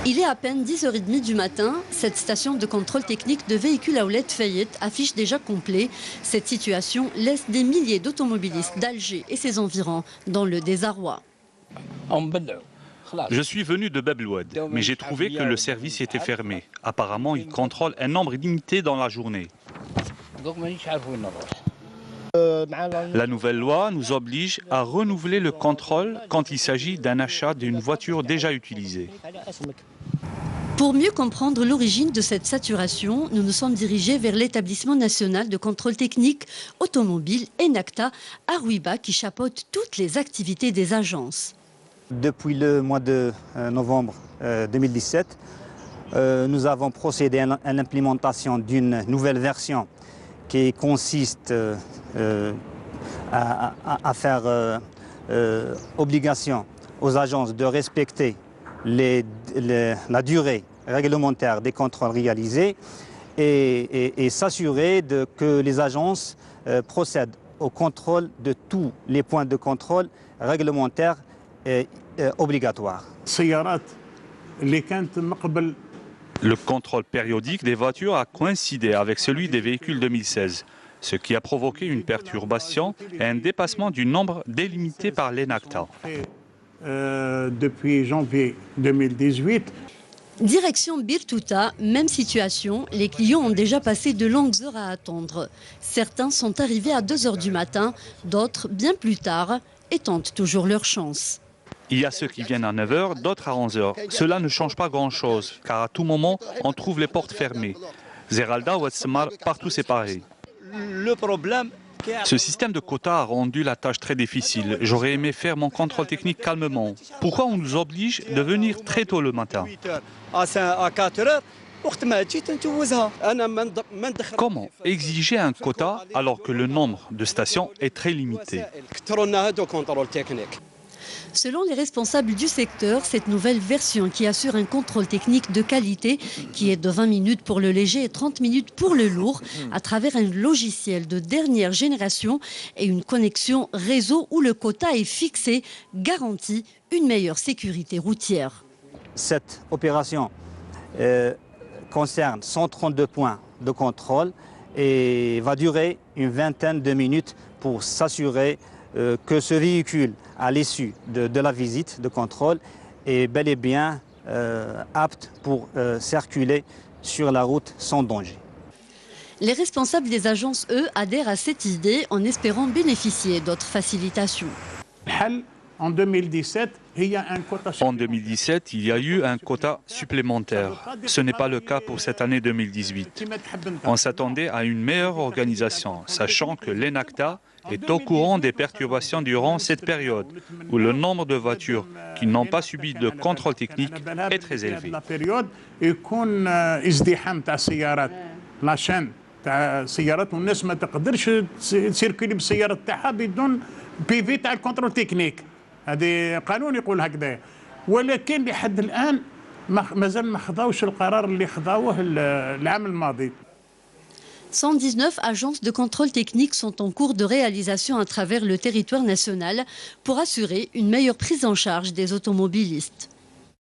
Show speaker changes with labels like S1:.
S1: Il est à peine 10h30 du matin. Cette station de contrôle technique de véhicules à Ouled Fayet affiche déjà complet. Cette situation laisse des milliers d'automobilistes d'Alger et ses environs dans le désarroi.
S2: Je suis venu de Bab el-Oued, mais j'ai trouvé que le service était fermé. Apparemment, il contrôle un nombre limité dans la journée. La nouvelle loi nous oblige à renouveler le contrôle quand il s'agit d'un achat d'une voiture déjà utilisée.
S1: Pour mieux comprendre l'origine de cette saturation, nous nous sommes dirigés vers l'établissement national de contrôle technique automobile ENACTA à Rouiba qui chapeaute toutes les activités des agences.
S3: Depuis le mois de novembre 2017, nous avons procédé à l'implémentation d'une nouvelle version qui consiste à faire obligation aux agences de respecter la durée réglementaire des contrôles réalisés et s'assurer que les agences procèdent au contrôle de tous les points de contrôle réglementaires obligatoires.
S2: Le contrôle périodique des voitures a coïncidé avec celui des véhicules 2016, ce qui a provoqué une perturbation et un dépassement du nombre délimité par l'ENACTA.
S4: Depuis janvier 2018.
S1: Direction Birtouta, même situation, les clients ont déjà passé de longues heures à attendre. Certains sont arrivés à 2h du matin, d'autres bien plus tard et tentent toujours leur chance.
S2: Il y a ceux qui viennent à 9h, d'autres à 11h. Cela ne change pas grand-chose, car à tout moment, on trouve les portes fermées. Zeralda ou Etsemar, partout c'est pareil. Ce système de quotas a rendu la tâche très difficile. J'aurais aimé faire mon contrôle technique calmement. Pourquoi on nous oblige de venir très tôt le matin? Comment exiger un quota alors que le nombre de stations est très limité?
S1: Selon les responsables du secteur, cette nouvelle version qui assure un contrôle technique de qualité qui est de 20 minutes pour le léger et 30 minutes pour le lourd à travers un logiciel de dernière génération et une connexion réseau où le quota est fixé garantit une meilleure sécurité routière.
S3: Cette opération concerne 132 points de contrôle et va durer une vingtaine de minutes pour s'assurer que ce véhicule, à l'issue de la visite de contrôle, est bel et bien apte pour circuler sur la route sans danger.
S1: Les responsables des agences, eux, adhèrent à cette idée en espérant bénéficier d'autres facilitations.
S4: En 2017, il y a un quota.
S2: En 2017, il y a eu un quota supplémentaire. Ce n'est pas le cas pour cette année 2018. On s'attendait à une meilleure organisation, sachant que l'ENACTA est au courant des perturbations durant cette période, où le nombre de voitures qui n'ont pas subi de contrôle technique est très élevé.
S4: هذا قانون يقول هكذا ولكن لحد الآن مازال ما خضعوش القرار اللي خضعوه العام الماضي.
S1: 119 agences de contrôle technique sont en cours de réalisation à travers le territoire national pour assurer une meilleure prise en charge des automobilistes.